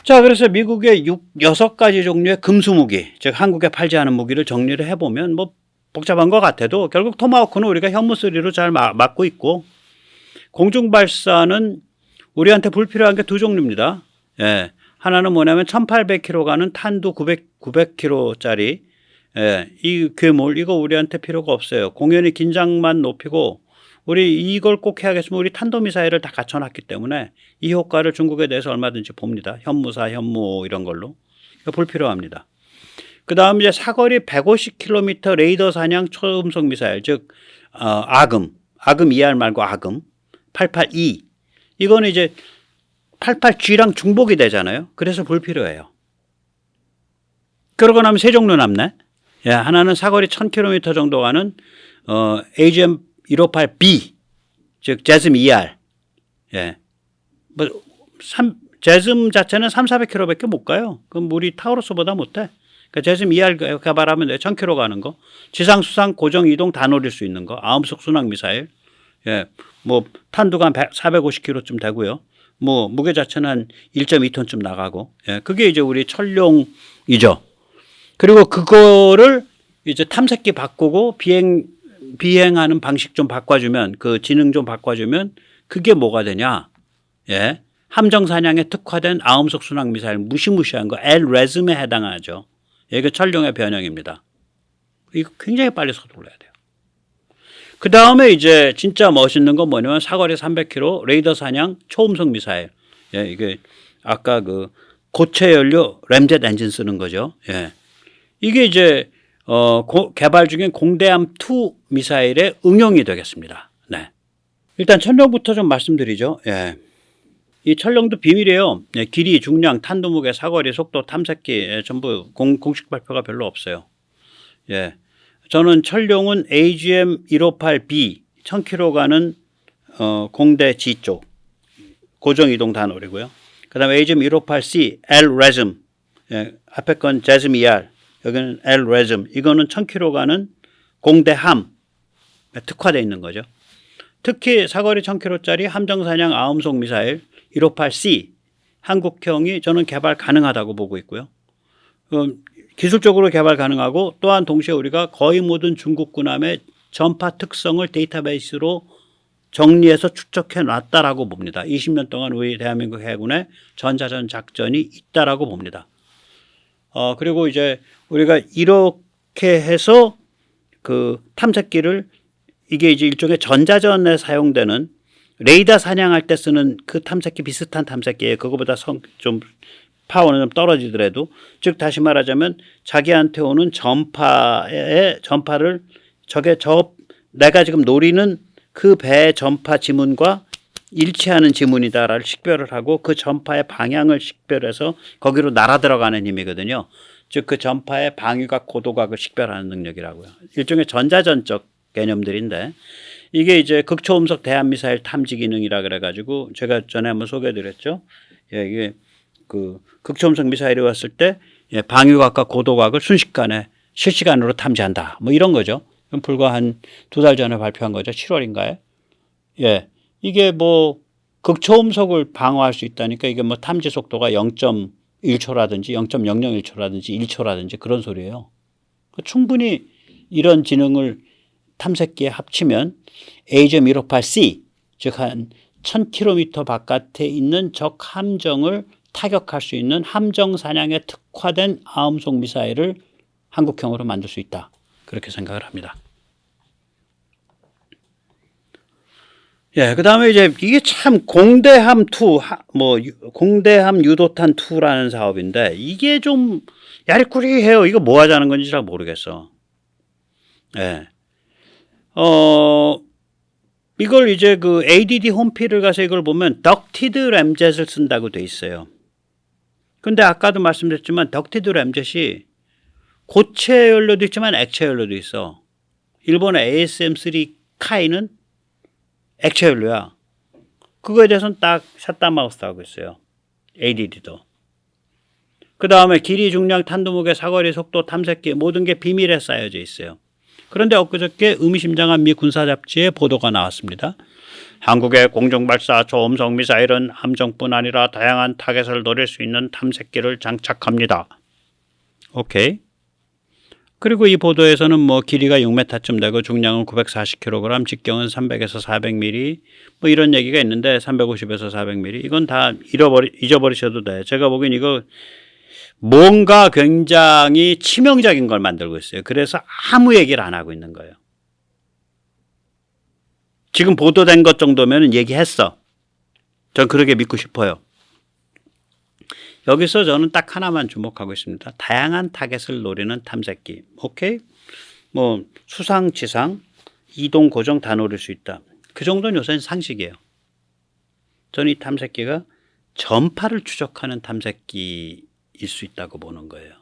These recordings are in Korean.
자, 그래서 미국의 6가지 종류의 금수무기, 즉 한국에 팔지 않은 무기를 정리를 해보면 뭐 복잡한 것 같아도 결국 토마호크는 우리가 현무3로 잘 맞고 있고, 공중발사는 우리한테 불필요한 게 두 종류입니다. 예. 하나는 뭐냐면 1800km 가는 탄두 900km짜리 이 괴물, 이거 우리한테 필요가 없어요. 공연히 긴장만 높이고, 우리 이걸 꼭 해야겠으면 우리 탄도미사일을 다 갖춰놨기 때문에 이 효과를 중국에 대해서 얼마든지 봅니다. 현무사, 현무 이런 걸로. 이거 불필요합니다. 그 다음 이제 사거리 150km 레이더 사냥 초음속 미사일, 즉 아금 2R 말고 아금 88E. 이거는 이제 88G랑 중복이 되잖아요. 그래서 불필요해요. 그러고 나면 세 종류 남네. 예, 하나는 사거리 1000km 정도 가는 AGM 158B, 즉 제즘 ER. 예, 뭐 제즘 자체는 3,400km밖에 못 가요. 그럼 우리 타우루스보다 못해. 그러니까 제즘 ER 개발하면 1,000km 가는 거, 지상 수상 고정 이동 다 노릴 수 있는 거, 아음속 순항 미사일. 예, 뭐 탄두가 450km쯤 되고요. 뭐 무게 자체는 한 1.2톤쯤 나가고. 예, 그게 이제 우리 천룡이죠. 그리고 그거를 이제 탐색기 바꾸고 비행하는 방식 좀 바꿔주면, 그 지능 좀 바꿔주면 그게 뭐가 되냐? 예, 함정 사냥에 특화된 아음속 순항 미사일, 무시무시한 거 LRASM에 해당하죠. 이게 천룡의 변형입니다. 이거 굉장히 빨리 서둘러야 돼요. 그 다음에 이제 진짜 멋있는 건 뭐냐면 사거리 300km 레이더 사냥 초음속 미사일. 예, 이게 아까 그 고체 연료 램젯 엔진 쓰는 거죠. 예, 이게 이제 개발 중인 공대함2 미사일의 응용이 되겠습니다. 네. 일단 천룡부터 좀 말씀드리죠. 예. 이 천룡도 비밀이에요. 예, 길이, 중량, 탄두 무게, 사거리, 속도, 탐색기 전부 공식 발표가 별로 없어요. 예. 저는 천룡은 AGM 158B 1000km 가는 공대 G 쪽 고정 이동 다 노리고요. 그다음에 AGM 158C LRASM, 예, 앞에 건 제즘 ER, 여기는 LRASM, 이거는 1000km 가는 공대함 특화되어 있는 거죠. 특히 사거리 1000km짜리 함정사냥 아음속 미사일 158C 한국형이 저는 개발 가능하다고 보고 있고요. 기술적으로 개발 가능하고, 또한 동시에 우리가 거의 모든 중국 군함의 전파 특성을 데이터베이스로 정리해서 추적해 놨다라고 봅니다. 20년 동안 우리 대한민국 해군의 전자전 작전이 있다라고 봅니다. 그리고 이제 우리가 이렇게 해서 그 탐색기를, 이게 이제 일종의 전자전에 사용되는 레이더 사냥할 때 쓰는 그 탐색기 비슷한 탐색기예요. 그거보다 좀 파워는 좀 떨어지더라도, 즉 다시 말하자면 자기한테 오는 전파를 내가 지금 노리는 그 배의 전파 지문과 일치하는 지문이다를 식별을 하고 그 전파의 방향을 식별해서 거기로 날아 들어가는 힘이거든요. 즉 그 전파의 방위각, 고도각을 식별하는 능력이라고요. 일종의 전자전적 개념들인데, 이게 이제 극초음속 대한미사일 탐지 기능이라 그래가지고 제가 전에 한번 소개해드렸죠. 예, 이게 그 극초음속 미사일이 왔을 때 방위각과 고도각을 순식간에 실시간으로 탐지한다. 뭐 이런 거죠. 불과 한 2달 전에 발표한 거죠. 7월인가에. 예, 이게 뭐 극초음속을 방어할 수 있다니까 이게 뭐 탐지 속도가 0.1초라든지 0.001초라든지 1초라든지 그런 소리예요. 충분히 이런 지능을 탐색기에 합치면 AGM 158C, 즉 한 1000km 바깥에 있는 적 함정을 타격할 수 있는 함정 사냥에 특화된 아음속 미사일을 한국형으로 만들 수 있다. 그렇게 생각을 합니다. 예, 그 다음에 이제 이게 참 공대함 유도탄 2라는 사업인데, 이게 좀 야리꾸리해요. 이거 뭐 하자는 건지 잘 모르겠어. 예. 이걸 이제 그 ADD 홈피를 가서 이걸 보면 덕티드 램젯을 쓴다고 돼 있어요. 근데 아까도 말씀드렸지만 덕티드 램젯이 고체 연료도 있지만 액체 연료도 있어. 일본의 ASM3 카이는 액체 연료야. 그거에 대해서는 딱 샷다마우스 하고 있어요. ADD도. 그 다음에 길이, 중량, 탄두 무게, 사거리, 속도, 탐색기 모든 게 비밀에 쌓여져 있어요. 그런데 엊그저께 의미심장한 미 군사 잡지에 보도가 나왔습니다. 한국의 공중발사 초음속 미사일은 함정뿐 아니라 다양한 타겟을 노릴 수 있는 탐색기를 장착합니다. 오케이. 그리고 이 보도에서는 뭐 길이가 6m쯤 되고 중량은 940kg, 직경은 300에서 400mm 뭐 이런 얘기가 있는데 350에서 400mm 이건 다 잊어버리셔도 돼. 제가 보기엔 이거 뭔가 굉장히 치명적인 걸 만들고 있어요. 그래서 아무 얘기를 안 하고 있는 거예요. 지금 보도된 것 정도면 얘기했어. 전 그렇게 믿고 싶어요. 여기서 저는 딱 하나만 주목하고 있습니다. 다양한 타겟을 노리는 탐색기. 오케이? 뭐 수상, 지상, 이동, 고정 다 노릴 수 있다. 그 정도는 요새는 상식이에요. 저는 이 탐색기가 전파를 추적하는 탐색기일 수 있다고 보는 거예요.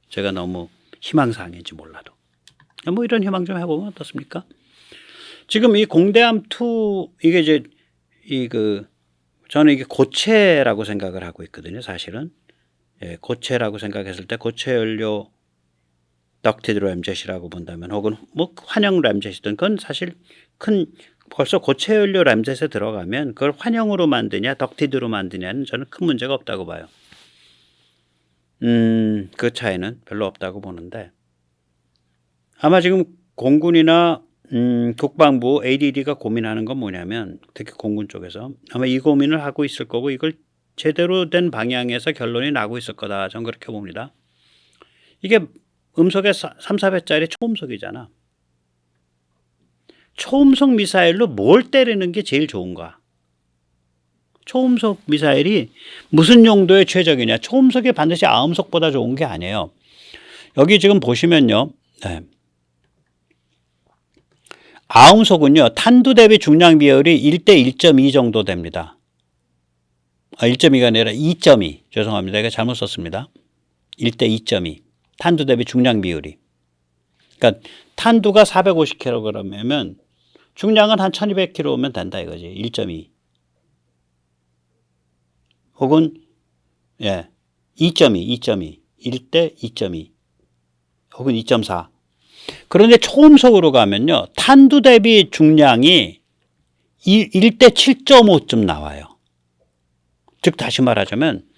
제가 너무 희망사항인지 몰라도. 뭐 이런 희망 좀 해보면 어떻습니까? 지금 이 공대함2 이게 이제 저는 이게 고체라고 생각을 하고 있거든요. 사실은 고체라고 생각했을 때 고체 연료 덕티드 램젯이라고 본다면 혹은 뭐 환형 램젯이든 그건 사실 벌써 고체 연료 램젯에 들어가면 그걸 환형으로 만드냐 덕티드로 만드냐는 저는 큰 문제가 없다고 봐요. 그 차이는 별로 없다고 보는데 아마 지금 공군이나 국방부 ADD가 고민하는 건 뭐냐면 특히 공군 쪽에서 아마 이 고민을 하고 있을 거고 이걸 제대로 된 방향에서 결론이 나고 있을 거다. 저는 그렇게 봅니다. 이게 음속의 3-4배짜리 초음속이잖아. 초음속 미사일로 뭘 때리는 게 제일 좋은가? 초음속 미사일이 무슨 용도에 최적이냐? 초음속이 반드시 아음속보다 좋은 게 아니에요. 여기 지금 보시면요. 네. 아음속은요. 탄두 대비 중량 비율이 1대 1.2 정도 됩니다. 1.2가 아니라 2.2. 죄송합니다. 이거 잘못 썼습니다. 1대 2.2. 탄두 대비 중량 비율이. 그러니까 탄두가 450kg이면 중량은 한 1200kg면 된다 이거지. 1.2. 혹은 2.2. 1대 2.2. 혹은 2.4. 그런데 초음속으로 가면요. 탄두 대비 중량이 1대 7.5쯤 나와요. 즉 다시 말하자면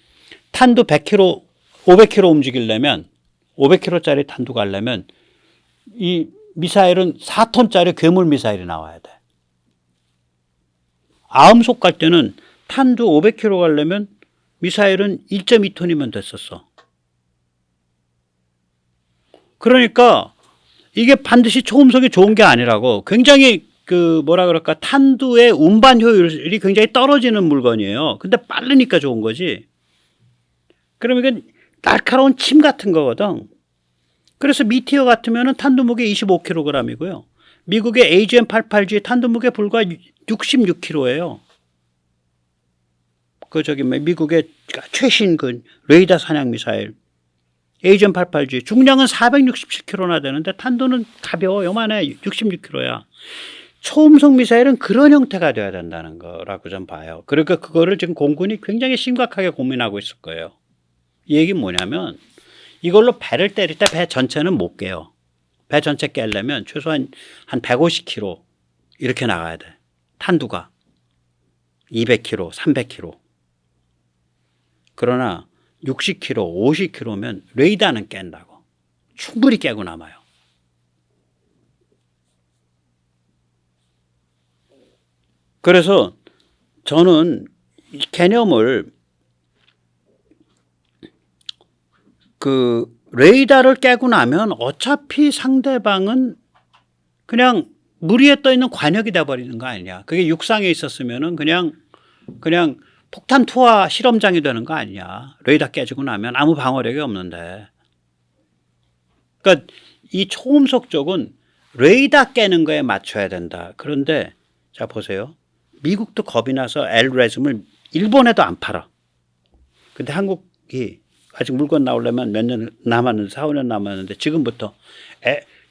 탄두 100kg, 500kg 움직이려면 500kg짜리 탄두가 하려면 이 미사일은 4톤짜리 괴물 미사일이 나와야 돼. 아음속 갈 때는 탄두 500kg 가려면 미사일은 1.2톤이면 됐었어. 그러니까 이게 반드시 초음속이 좋은 게 아니라고 굉장히 탄두의 운반 효율이 굉장히 떨어지는 물건이에요. 근데 빠르니까 좋은 거지. 그러면 이건 날카로운 침 같은 거거든. 그래서 미티어 같으면 탄두 무게 25kg이고요. 미국의 AGM-88G 탄두 무게 불과 66kg예요. 미국의 최신 레이더 사냥 미사일 AGM-88G 중량은 467kg나 되는데 탄두는 가벼워 요만해 66kg야. 초음속 미사일은 그런 형태가 돼야 된다는 거라고 좀 봐요. 그러니까 그거를 지금 공군이 굉장히 심각하게 고민하고 있을 거예요. 이 얘기는 뭐냐면 이걸로 배를 때릴 때 배 전체는 못 깨요. 배 전체 깨려면 최소한 한 150kg 이렇게 나가야 돼. 탄두가 200kg, 300kg. 그러나 60kg, 50kg면 레이더는 깬다고. 충분히 깨고 남아요. 그래서 저는 이 개념을 레이더를 깨고 나면 어차피 상대방은 그냥 물 위에 떠 있는 관역이 돼버리는 거 아니냐. 그게 육상에 있었으면은 그냥 폭탄 투하 실험장이 되는 거 아니냐. 레이더 깨지고 나면 아무 방어력이 없는데. 그러니까 이 초음속 쪽은 레이더 깨는 거에 맞춰야 된다. 그런데 자 보세요. 미국도 겁이 나서 LRASM을 일본에도 안 팔아. 근데 한국이 아직 물건 나오려면 몇 년 남았는데 4, 5년 남았는데 지금부터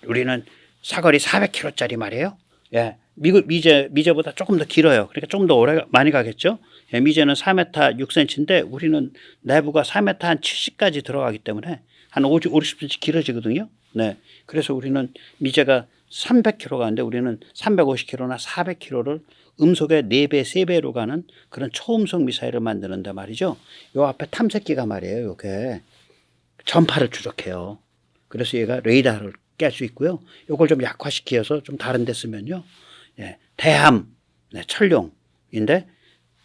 우리는 사거리 400km짜리 말이에요. 예, 미국 미제보다 조금 더 길어요. 그러니까 조금 더 많이 가겠죠. 예, 미제는 4m 6cm인데 우리는 내부가 4m 한 70까지 들어가기 때문에 한 50cm 길어지거든요. 네, 그래서 우리는 미제가 300km 가는데 우리는 350km나 400km를 음속의 4배, 3배로 가는 그런 초음속 미사일을 만드는데 말이죠. 요 앞에 탐색기가 말이에요. 요게 전파를 추적해요. 그래서 얘가 레이더를 깰 수 있고요. 요걸 좀 약화시켜서 좀 다른 데 쓰면요. 예, 대함, 네, 철룡인데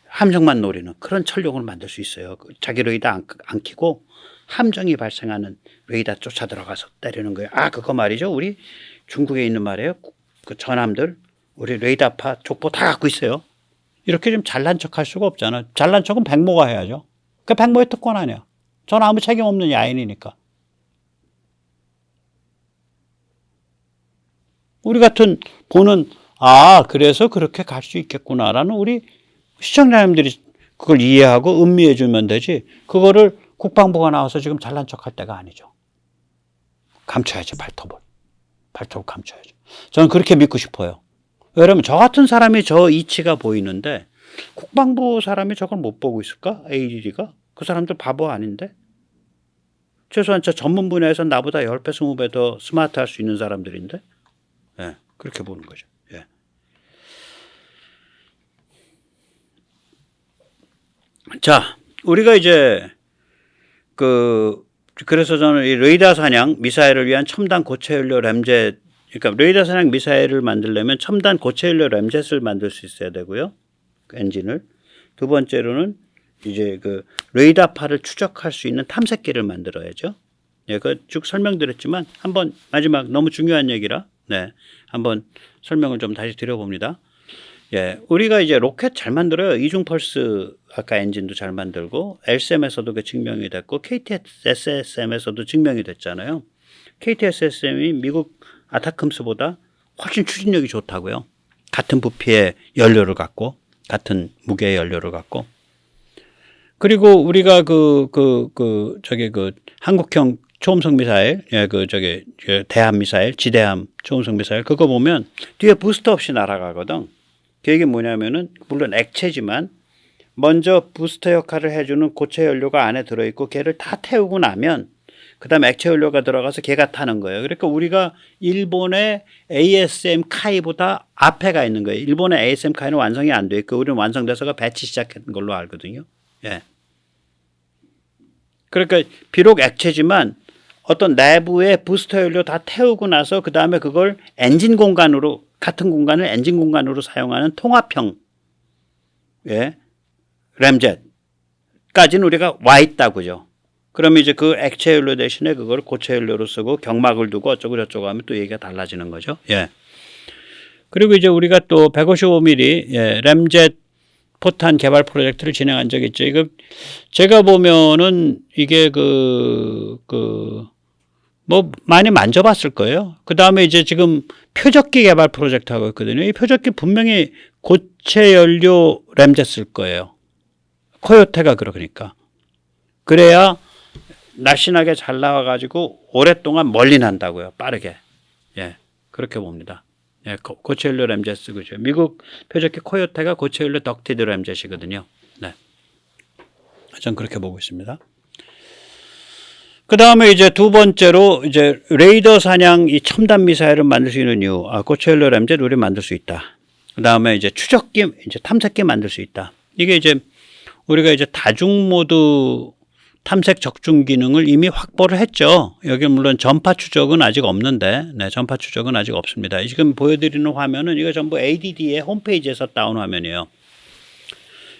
함정만 노리는 그런 철룡을 만들 수 있어요. 자기 레이더 안 켜고 함정이 발생하는 레이더 쫓아 들어가서 때리는 거예요. 아, 그거 말이죠. 우리 중국에 있는 말이에요. 그 전함들, 우리 레이더파 족보 다 갖고 있어요. 이렇게 좀 잘난 척 할 수가 없잖아. 잘난 척은 백모가 해야죠. 그 백모의 특권 아니야. 전 아무 책임 없는 야인이니까. 우리 같은 보는, 아, 그래서 그렇게 갈 수 있겠구나라는 우리 시청자님들이 그걸 이해하고 음미해 주면 되지. 그거를 국방부가 나와서 지금 잘난 척 할 때가 아니죠. 감춰야지, 발톱을. 발톱을 감춰야죠. 저는 그렇게 믿고 싶어요. 왜냐면 저 같은 사람이 저 이치가 보이는데 국방부 사람이 저걸 못 보고 있을까? ADD가? 그 사람들 바보 아닌데? 최소한 저 전문 분야에서 나보다 10배, 20배 더 스마트할 수 있는 사람들인데? 예, 그렇게 보는 거죠. 예. 자, 우리가 이제 그래서 저는 이 레이더 사냥 미사일을 위한 첨단 고체 연료 램젯, 그러니까 레이더 사냥 미사일을 만들려면 첨단 고체 연료 램젯을 만들 수 있어야 되고요. 그 엔진을. 두 번째로는 이제 그 레이더파를 추적할 수 있는 탐색기를 만들어야죠. 예, 그 쭉 설명드렸지만 한번 마지막 너무 중요한 얘기라 네, 한번 설명을 좀 다시 드려봅니다. 예, 우리가 이제 로켓 잘 만들어요. 이중 펄스 아까 엔진도 잘 만들고 LSM에서도 그 증명이 됐고 KTSSM에서도 증명이 됐잖아요. KTSSM이 미국 아타큼스보다 훨씬 추진력이 좋다고요. 같은 부피의 연료를 갖고 같은 무게의 연료를 갖고 그리고 우리가 한국형 초음속 미사일, 예, 대함 미사일, 지대함 초음속 미사일 그거 보면 뒤에 부스터 없이 날아가거든. 그게 뭐냐면은 물론 액체지만 먼저 부스터 역할을 해주는 고체 연료가 안에 들어있고 걔를 다 태우고 나면 그 다음에 액체 연료가 들어가서 걔가 타는 거예요. 그러니까 우리가 일본의 ASM 카이보다 앞에 가 있는 거예요. 일본의 ASM 카이는 완성이 안 돼 있고 우리는 완성돼서가 배치 시작한 걸로 알거든요. 예. 그러니까 비록 액체지만 어떤 내부에 부스터 연료 다 태우고 나서 그 다음에 그걸 엔진 공간으로 같은 공간을 엔진 공간으로 사용하는 통합형 예, 램젯까지는 우리가 와 있다고죠. 그러면 이제 그 액체 연료 대신에 그걸 고체 연료로 쓰고 경막을 두고 어쩌고 저쩌고 하면 또 얘기가 달라지는 거죠. 예. 그리고 이제 우리가 또 155mm 예, 램젯 포탄 개발 프로젝트를 진행한 적이 있죠. 이거 제가 보면은 이게 뭐 많이 만져봤을 거예요. 그 다음에 이제 지금 표적기 개발 프로젝트 하고 있거든요. 이 표적기 분명히 고체 연료 램젯 쓸 거예요. 코요테가 그러니까. 그래야 날씬하게 잘 나와가지고 오랫동안 멀리 난다고요. 빠르게. 예, 그렇게 봅니다. 예, 고체 연료 램젯 쓰고죠. 미국 표적기 코요테가 고체 연료 덕티드 램젯이거든요. 네, 전 그렇게 보고 있습니다. 그 다음에 이제 두 번째로 이제 레이더 사냥 이 첨단 미사일을 만들 수 있는 이유. 고체 연료 램젯 우리 만들 수 있다. 그 다음에 이제 추적기, 이제 탐색기 만들 수 있다. 이게 이제 우리가 이제 다중 모드 탐색 적중 기능을 이미 확보를 했죠. 여기 물론 전파 추적은 아직 없는데, 네, 전파 추적은 아직 없습니다. 지금 보여드리는 화면은 이거 전부 ADD의 홈페이지에서 따온 화면이에요.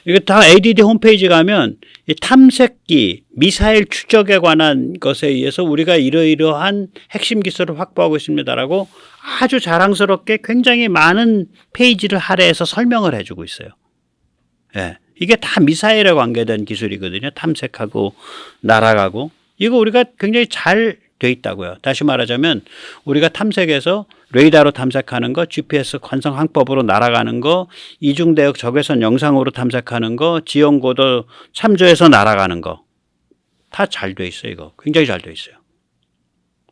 이거 다 ADD 홈페이지 가면 이 탐색기, 미사일 추적에 관한 것에 의해서 우리가 이러이러한 핵심 기술을 확보하고 있습니다라고 아주 자랑스럽게 굉장히 많은 페이지를 할애해서 설명을 해주고 있어요. 예. 이게 다 미사일에 관계된 기술이거든요. 탐색하고 날아가고. 이거 우리가 굉장히 잘 돼 있다고요. 다시 말하자면 우리가 탐색해서 레이더로 탐색하는 거, GPS 관성 항법으로 날아가는 거, 이중대역 적외선 영상으로 탐색하는 거, 지형고도 참조해서 날아가는 거. 다 잘 돼 있어요. 이거. 굉장히 잘 돼 있어요.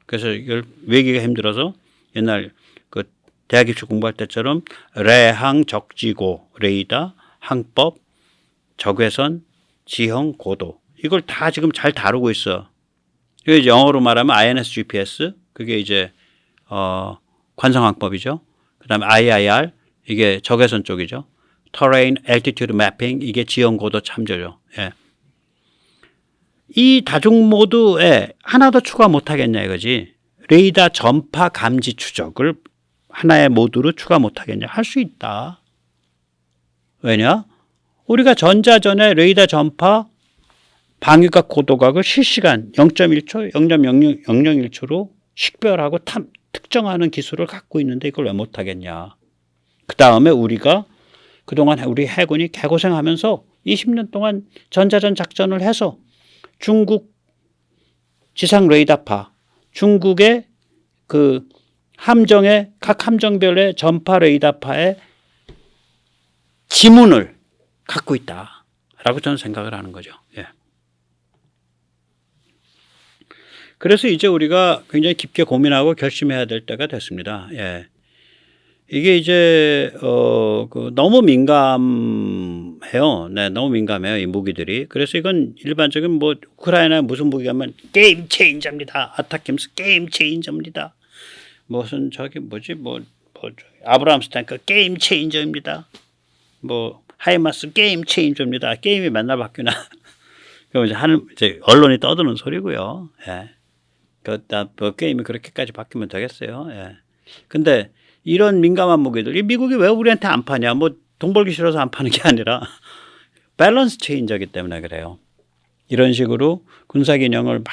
그래서 이걸 외기가 힘들어서 옛날 그 대학 입시 공부할 때처럼 레항 적지고 레이더 항법 적외선, 지형, 고도 이걸 다 지금 잘 다루고 있어. 이게 이제 영어로 말하면 INS-GPS 그게 이제 관성항법이죠. 그다음에 IIR 이게 적외선 쪽이죠. terrain altitude mapping, 이게 지형 고도 참조죠. 예. 이 다중 모드에 하나 더 추가 못 하겠냐 이거지. 레이더 전파 감지 추적을 하나의 모드로 추가 못 하겠냐. 할 수 있다. 왜냐? 우리가 전자전에 레이더 전파 방위각 고도각을 실시간 0.1초, 0.001초로 식별하고 특정하는 기술을 갖고 있는데 이걸 왜 못하겠냐. 그 다음에 우리가 그동안 우리 해군이 개고생하면서 20년 동안 전자전 작전을 해서 중국 지상 레이더파, 중국의 그 함정의 각 함정별의 전파 레이더파의 지문을 갖고 있다라고 저는 생각을 하는 거죠. 예. 그래서 이제 우리가 굉장히 깊게 고민하고 결심해야 될 때가 됐습니다. 예. 이게 이제 너무 민감해요. 네, 너무 민감해요. 이 무기들이. 그래서 이건 일반적인 뭐 우크라이나 무슨 무기가면 게임 체인저입니다. 아타킴스 게임 체인저입니다. 무슨 저기 뭐지 아브라함스 탱크 게임 체인저입니다. 뭐 하이마스 게임 체인저입니다. 게임이 맨날 바뀌나. 그럼 이제 언론이 떠드는 소리고요. 예. 그 게임이 그렇게까지 바뀌면 되겠어요. 예. 근데 이런 민감한 무기들, 이 미국이 왜 우리한테 안 파냐? 뭐 돈 벌기 싫어서 안 파는 게 아니라 밸런스 체인저기 때문에 그래요. 이런 식으로 군사 기능을 막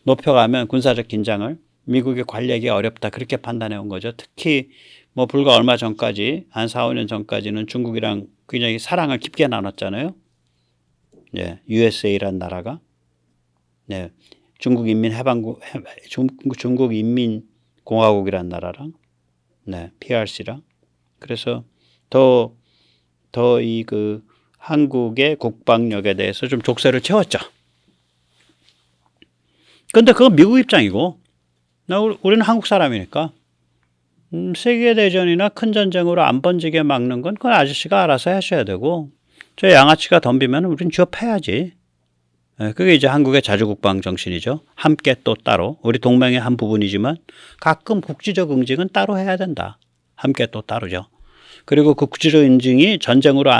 높여가면 군사적 긴장을 미국이 관리하기 어렵다 그렇게 판단해 온 거죠. 특히 뭐 불과 얼마 전까지 한 4, 5년 전까지는 중국이랑 굉장히 사랑을 깊게 나눴잖아요. 네, USA라는 나라가 네, 중국인민공화국이라는 나라랑 네, PRC랑 그래서 더 이 그 한국의 국방력에 대해서 좀 족쇄를 채웠죠. 근데 그건 미국 입장이고 우리는 한국 사람이니까 세계대전이나 큰 전쟁으로 안 번지게 막는 건 그건 아저씨가 알아서 하셔야 되고 저 양아치가 덤비면 우린 쥐업해야지. 그게 이제 한국의 자주국방 정신이죠. 함께 또 따로 우리 동맹의 한 부분이지만 가끔 국지적 응징은 따로 해야 된다. 함께 또 따로죠. 그리고 그 국지적 응징이 전쟁으로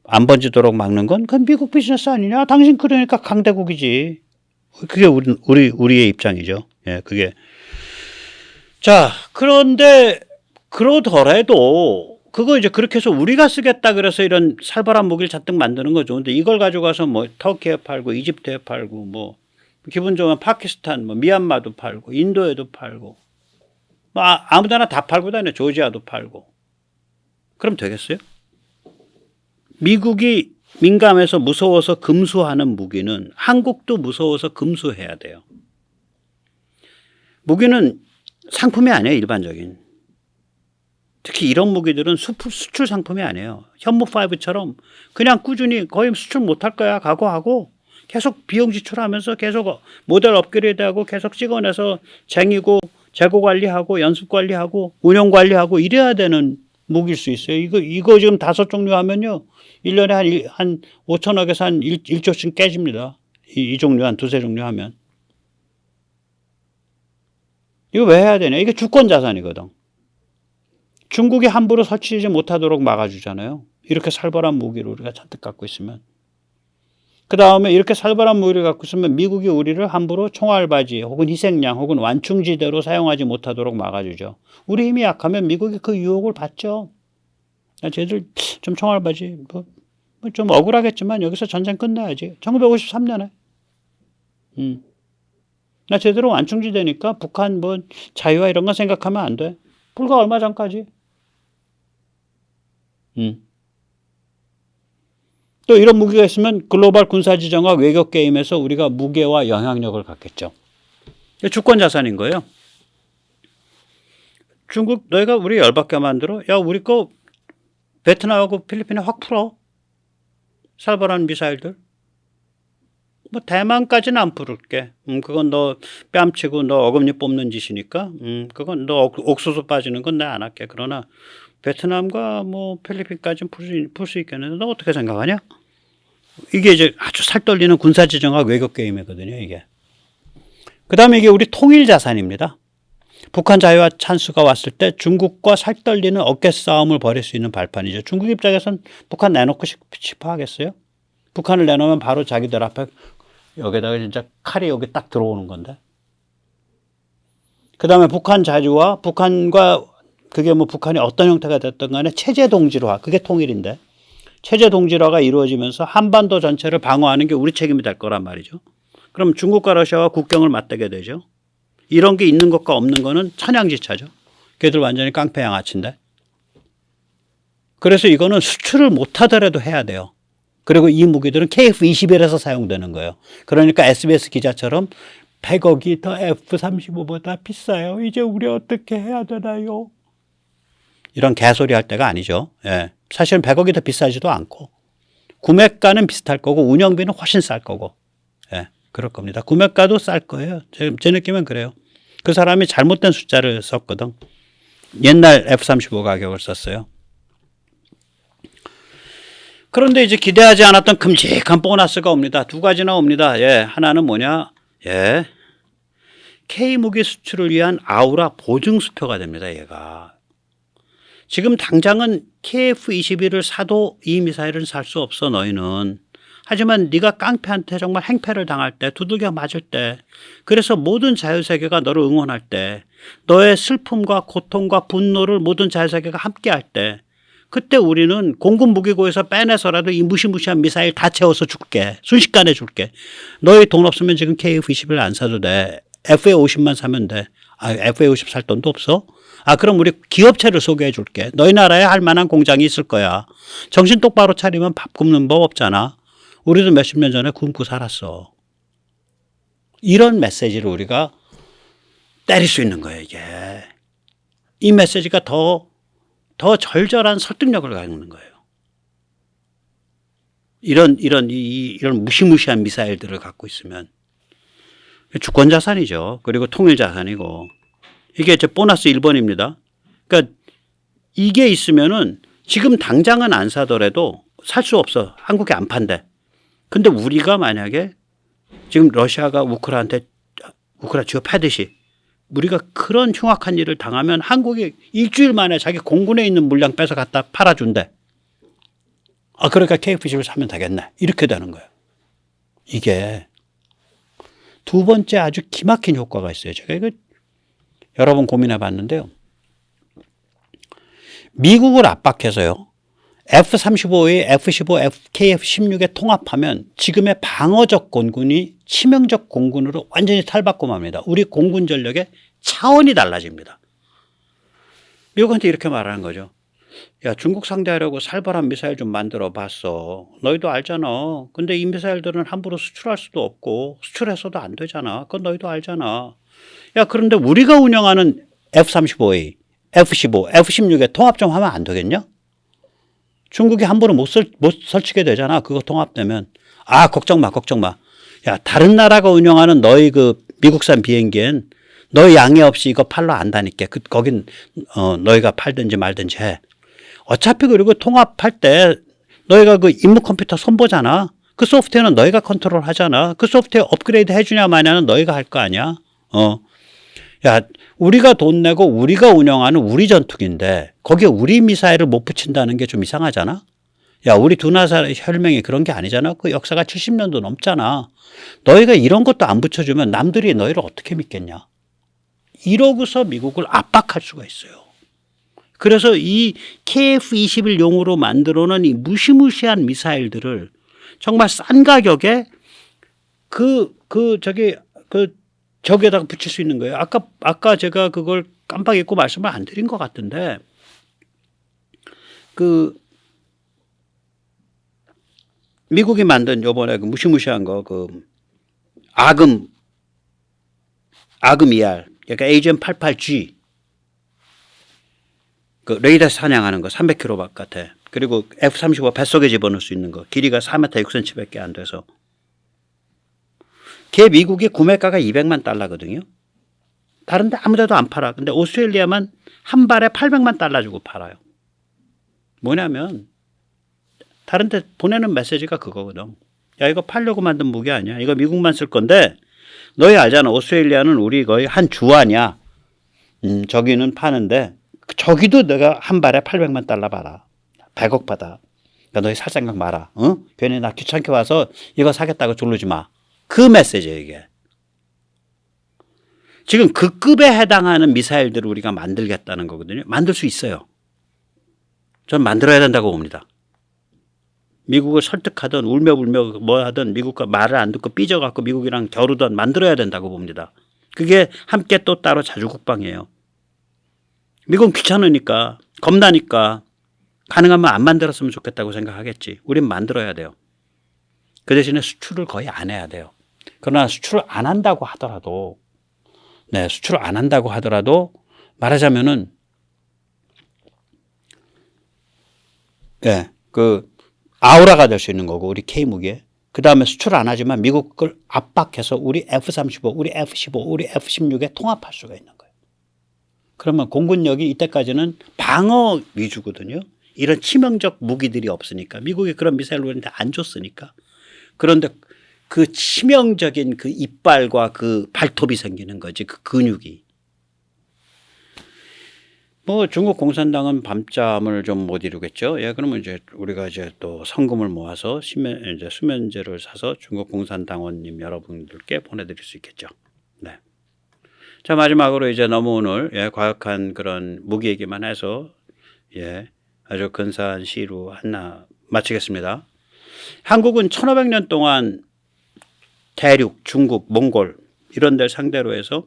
안 번지도록 막는 건 그건 미국 비즈니스 아니냐. 당신 그러니까 강대국이지. 그게 우리의 입장이죠. 예, 그게. 자, 그런데 그러더라도 그거 이제 그렇게 해서 우리가 쓰겠다 그래서 이런 살벌한 무기를 잔뜩 만드는 거죠. 근데 이걸 가져가서 뭐 터키에 팔고 이집트에 팔고 뭐 기분 좋으면 파키스탄 뭐 미얀마도 팔고 인도에도 팔고 뭐 아무데나 다 팔고 다녀. 조지아도 팔고. 그럼 되겠어요? 미국이 민감해서 무서워서 금수하는 무기는 한국도 무서워서 금수해야 돼요. 무기는 상품이 아니에요. 일반적인. 특히 이런 무기들은 수출 상품이 아니에요. 현무5처럼 그냥 꾸준히 거의 수출 못할 거야 각오하고 계속 비용 지출하면서 계속 모델 업그레이드하고 계속 찍어내서 쟁이고 재고 관리하고 연습 관리하고 운영 관리하고 이래야 되는 무기일 수 있어요. 이거 지금 5종류 하면요. 1년에 한 5천억에서 한 1조씩 깨집니다. 이 종류 한 2-3종류 하면. 이거 왜 해야 되냐? 이게 주권 자산이거든. 중국이 함부로 설치하지 못하도록 막아주잖아요. 이렇게 살벌한 무기를 우리가 잔뜩 갖고 있으면. 그 다음에 이렇게 살벌한 무기를 갖고 있으면 미국이 우리를 함부로 총알바지 혹은 희생양 혹은 완충지대로 사용하지 못하도록 막아주죠. 우리 힘이 약하면 미국이 그 유혹을 받죠. 쟤들 좀 총알바지 좀 억울하겠지만 여기서 전쟁 끝내야지. 1953년에. 나 제대로 완충지대니까 북한 뭐 자유와 이런 거 생각하면 안 돼. 불과 얼마 전까지. 또 이런 무기가 있으면 글로벌 군사지정과 외교 게임에서 우리가 무게와 영향력을 갖겠죠. 주권 자산인 거예요. 중국 너희가 우리 열받게 만들어? 야 우리 거 베트남하고 필리핀에 확 풀어. 살벌한 미사일들. 뭐 대만까지는 안 풀을게. 그건 너 뺨치고 너 어금니 뽑는 짓이니까. 그건 너 옥수수 빠지는 건 내가 안 할게. 그러나 베트남과 뭐 필리핀까지는 풀 수 있겠는데 너 어떻게 생각하냐? 이게 이제 아주 살떨리는 군사지정학 외교 게임이거든요. 이게. 그 다음에 이게 우리 통일 자산입니다. 북한 자유화 찬스가 왔을 때 중국과 살떨리는 어깨 싸움을 벌일 수 있는 발판이죠. 중국 입장에서는 북한 내놓고 싶어 하겠어요? 북한을 내놓으면 바로 자기들 앞에 여기다가 진짜 칼이 여기 딱 들어오는 건데. 그 다음에 북한 자주와 북한과 그게 뭐 북한이 어떤 형태가 됐든 간에 체제 동지로화, 그게 통일인데 체제 동지로화가 이루어지면서 한반도 전체를 방어하는 게 우리 책임이 될 거란 말이죠. 그럼 중국과 러시아와 국경을 맞대게 되죠. 이런 게 있는 것과 없는 거는 천양지차죠. 걔들 완전히 깡패 양아치인데. 그래서 이거는 수출을 못하더라도 해야 돼요. 그리고 이 무기들은 KF-21에서 사용되는 거예요. 그러니까 SBS 기자처럼 100억이 더 F-35보다 비싸요. 이제 우리 어떻게 해야 되나요? 이런 개소리 할 때가 아니죠. 예. 사실은 100억이 더 비싸지도 않고 구매가는 비슷할 거고 운영비는 훨씬 쌀 거고. 예. 그럴 겁니다. 구매가도 쌀 거예요. 제 느낌은 그래요. 그 사람이 잘못된 숫자를 썼거든. 옛날 F-35 가격을 썼어요. 그런데 이제 기대하지 않았던 큼직한 보너스가 옵니다. 두 가지나 옵니다. 예. 하나는 뭐냐? 예. K무기 수출을 위한 아우라 보증수표가 됩니다. 얘가. 지금 당장은 KF-21을 사도 이 미사일은 살 수 없어 너희는. 하지만 네가 깡패한테 정말 행패를 당할 때 두들겨 맞을 때 그래서 모든 자유세계가 너를 응원할 때 너의 슬픔과 고통과 분노를 모든 자유세계가 함께할 때 그때 우리는 공군 무기고에서 빼내서라도 이 무시무시한 미사일 다 채워서 줄게. 순식간에 줄게. 너희 돈 없으면 지금 KF-21 안 사도 돼. FA-50만 사면 돼. 아, FA-50 살 돈도 없어? 아, 그럼 우리 기업체를 소개해 줄게. 너희 나라에 할 만한 공장이 있을 거야. 정신 똑바로 차리면 밥 굶는 법 없잖아. 우리도 몇십 년 전에 굶고 살았어. 이런 메시지를 우리가 때릴 수 있는 거예요, 이게. 이 메시지가 더 절절한 설득력을 갖는 거예요. 이런 무시무시한 미사일들을 갖고 있으면. 주권 자산이죠. 그리고 통일 자산이고. 이게 이제 보너스 1번입니다. 그러니까 이게 있으면은 지금 당장은 안 사더라도 살 수 없어. 한국에 안 판대. 근데 우리가 만약에 지금 러시아가 우크라이나한테 우크라이나 취업하듯이 우리가 그런 흉악한 일을 당하면 한국이 일주일 만에 자기 공군에 있는 물량 뺏어 갖다 팔아준대. 아, 그러니까 KF-21을 사면 되겠네. 이렇게 되는 거예요. 이게 두 번째 아주 기막힌 효과가 있어요. 제가 이거 여러 번 고민해 봤는데요. 미국을 압박해서요. F-35의 F-15, KF-16에 통합하면 지금의 방어적 공군이 치명적 공군으로 완전히 탈바꿈합니다. 우리 공군 전력의 차원이 달라집니다. 미국한테 이렇게 말하는 거죠. 야, 중국 상대하려고 살벌한 미사일 좀 만들어 봤어. 너희도 알잖아. 근데 이 미사일들은 함부로 수출할 수도 없고 수출해서도 안 되잖아. 그건 너희도 알잖아. 야, 그런데 우리가 운영하는 F-35A, F-15, F-16에 통합 좀 하면 안 되겠냐? 중국이 함부로 못 설치게 되잖아. 그거 통합되면. 아, 걱정 마. 야, 다른 나라가 운영하는 너희 그 미국산 비행기엔 너희 양해 없이 이거 팔러 안다니까. 거긴 너희가 팔든지 말든지 해. 어차피 그리고 통합할 때 너희가 그 임무 컴퓨터 손보잖아. 그 소프트웨어는 너희가 컨트롤 하잖아. 그 소프트웨어 업그레이드 해주냐 마냐는 너희가 할 거 아니야. 야, 우리가 돈 내고 우리가 운영하는 우리 전투기인데 거기에 우리 미사일을 못 붙인다는 게 좀 이상하잖아. 야, 우리 두 나라의 혈맹이 그런 게 아니잖아. 그 역사가 70년도 넘잖아. 너희가 이런 것도 안 붙여주면 남들이 너희를 어떻게 믿겠냐. 이러고서 미국을 압박할 수가 있어요. 그래서 이 KF-21용으로 만들어놓은 이 무시무시한 미사일들을 정말 싼 가격에 저기에다가 붙일 수 있는 거예요. 아까 제가 그걸 깜빡 잊고 말씀을 안 드린 것 같은데, 미국이 만든 요번에 그 무시무시한 거, 아금 ER, 그러니까 AGM-88G, 그 레이더 사냥하는 거 300km 바깥에, 그리고 F-35 뱃속에 집어넣을 수 있는 거, 길이가 4m 6cm밖에 안 돼서. 걔 미국의 구매가가 $200만 다른데 아무데도 안 팔아. 근데 오스트레일리아만 한 발에 $800만 주고 팔아요. 뭐냐면 다른데 보내는 메시지가 그거거든. 야, 이거 팔려고 만든 무기 아니야. 이거 미국만 쓸 건데 너희 알잖아. 오스트레일리아는 우리 거의 한 주 아니야. 저기는 파는데 저기도 내가 한 발에 $800만 받아. 100억 받아. 그러니까 너희 살 생각 마라. 괜히 나 귀찮게 와서 이거 사겠다고 조르지 마. 그 메시지예요 이게. 지금 그 급에 해당하는 미사일들을 우리가 만들겠다는 거거든요. 만들 수 있어요. 전 만들어야 된다고 봅니다. 미국을 설득하든 울며불며 뭐 하든 미국과 말을 안 듣고 삐져갖고 미국이랑 겨루든 만들어야 된다고 봅니다. 그게 함께 또 따로 자주국방이에요. 미국은 귀찮으니까 겁나니까 가능하면 안 만들었으면 좋겠다고 생각하겠지. 우린 만들어야 돼요. 그 대신에 수출을 거의 안 해야 돼요. 그러나 수출을 안 한다고 하더라도 수출을 안 한다고 하더라도 말하자면은 그 아우라가 될 수 있는 거고 우리 K무기에 그 다음에 수출을 안 하지만 미국을 압박해서 우리 F-35, 우리 F-15, 우리 F-16에 통합할 수가 있는 거예요. 그러면 공군력이 이때까지는 방어 위주거든요. 이런 치명적 무기들이 없으니까 미국이 그런 미사일을 안 줬으니까. 그런데 그 치명적인 그 이빨과 그 발톱이 생기는 거지 그 근육이. 뭐 중국 공산당은 밤잠을 좀 못 이루겠죠. 그러면 이제 우리가 이제 또 성금을 모아서 이제 수면제를 사서 중국 공산당원님 여러분들께 보내드릴 수 있겠죠. 네. 자 마지막으로 이제 넘어오늘 과학한 그런 무기 얘기만 해서 아주 근사한 시로 하나 마치겠습니다. 한국은 1500년 동안 대륙, 중국, 몽골 이런 데를 상대로 해서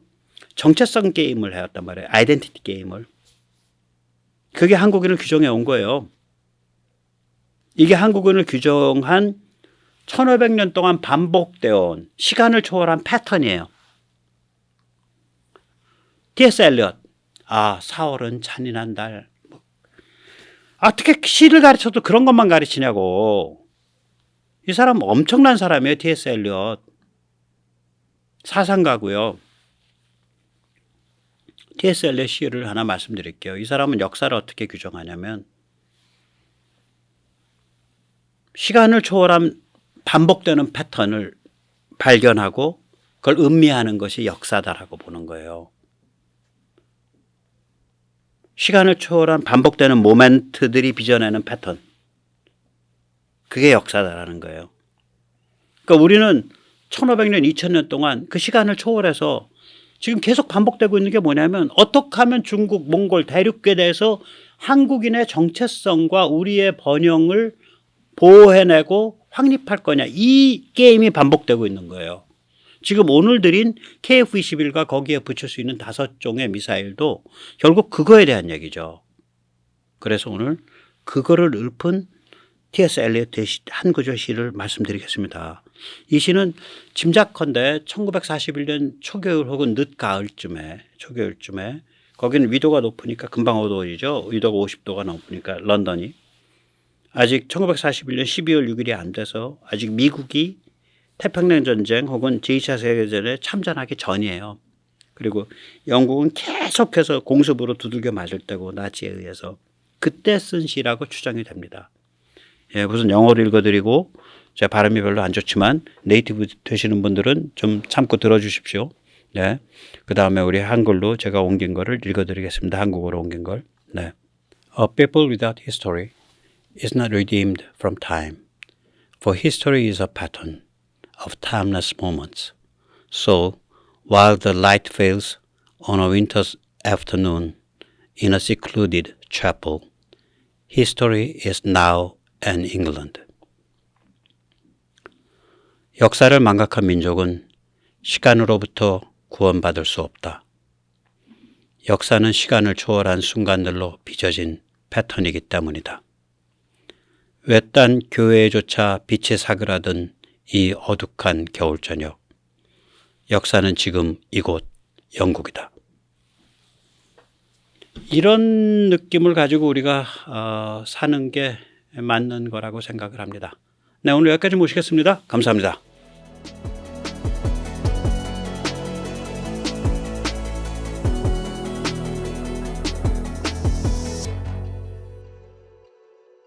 정체성 게임을 해왔단 말이에요. 아이덴티티 게임을. 그게 한국인을 규정해 온 거예요. 이게 한국인을 규정한 1500년 동안 반복되어 온 시간을 초월한 패턴이에요. T.S. 엘리엇. 4월은 잔인한 달. 어떻게 시를 가르쳐도 그런 것만 가르치냐고. 이 사람 엄청난 사람이에요. T.S. 엘리엇. 사상가고요. T.S. 엘리엇 시를 하나 말씀드릴게요. 이 사람은 역사를 어떻게 규정하냐면 시간을 초월한 반복되는 패턴을 발견하고 그걸 음미하는 것이 역사다라고 보는 거예요. 시간을 초월한 반복되는 모멘트들이 빚어내는 패턴. 그게 역사다라는 거예요. 그러니까 우리는 1500년, 2000년 동안 그 시간을 초월해서 지금 계속 반복되고 있는 게 뭐냐면 어떻게 하면 중국, 몽골, 대륙에 대해서 한국인의 정체성과 우리의 번영을 보호해내고 확립할 거냐. 이 게임이 반복되고 있는 거예요. 지금 오늘 드린 KF-21과 거기에 붙일 수 있는 5종의 미사일도 결국 그거에 대한 얘기죠. 그래서 오늘 그거를 읊은 T.S. 엘리엇의 한 구절 시를 말씀드리겠습니다. 이 시는 짐작컨대 1941년 초겨울 혹은 늦가을쯤에 거기는 위도가 높으니까 금방 어두워지죠. 위도가 50도가 넘으니까 런던이. 아직 1941년 12월 6일이 안 돼서 아직 미국이 태평양 전쟁 혹은 제2차 세계대전에 참전하기 전이에요. 그리고 영국은 계속해서 공습으로 두들겨 맞을 때고 나치에 의해서 그때 쓴 시라고 추정이 됩니다. 무슨 영어로 읽어드리고 제 발음이 별로 안 좋지만 네이티브 되시는 분들은 좀 참고 들어주십시오. 그 다음에 우리 한글로 제가 옮긴 거를 읽어드리겠습니다. 한국어로 옮긴 걸. A people without history is not redeemed from time. For history is a pattern of timeless moments. So, while the light fails on a winter's afternoon in a secluded chapel, history is now and England. 역사를 망각한 민족은 시간으로부터 구원받을 수 없다. 역사는 시간을 초월한 순간들로 빚어진 패턴이기 때문이다. 외딴 교회에조차 빛이 사그라든 이 어둑한 겨울 저녁. 역사는 지금 이곳 영국이다. 이런 느낌을 가지고 우리가 사는 게 맞는 거라고 생각을 합니다. 오늘 여기까지 모시겠습니다. 감사합니다.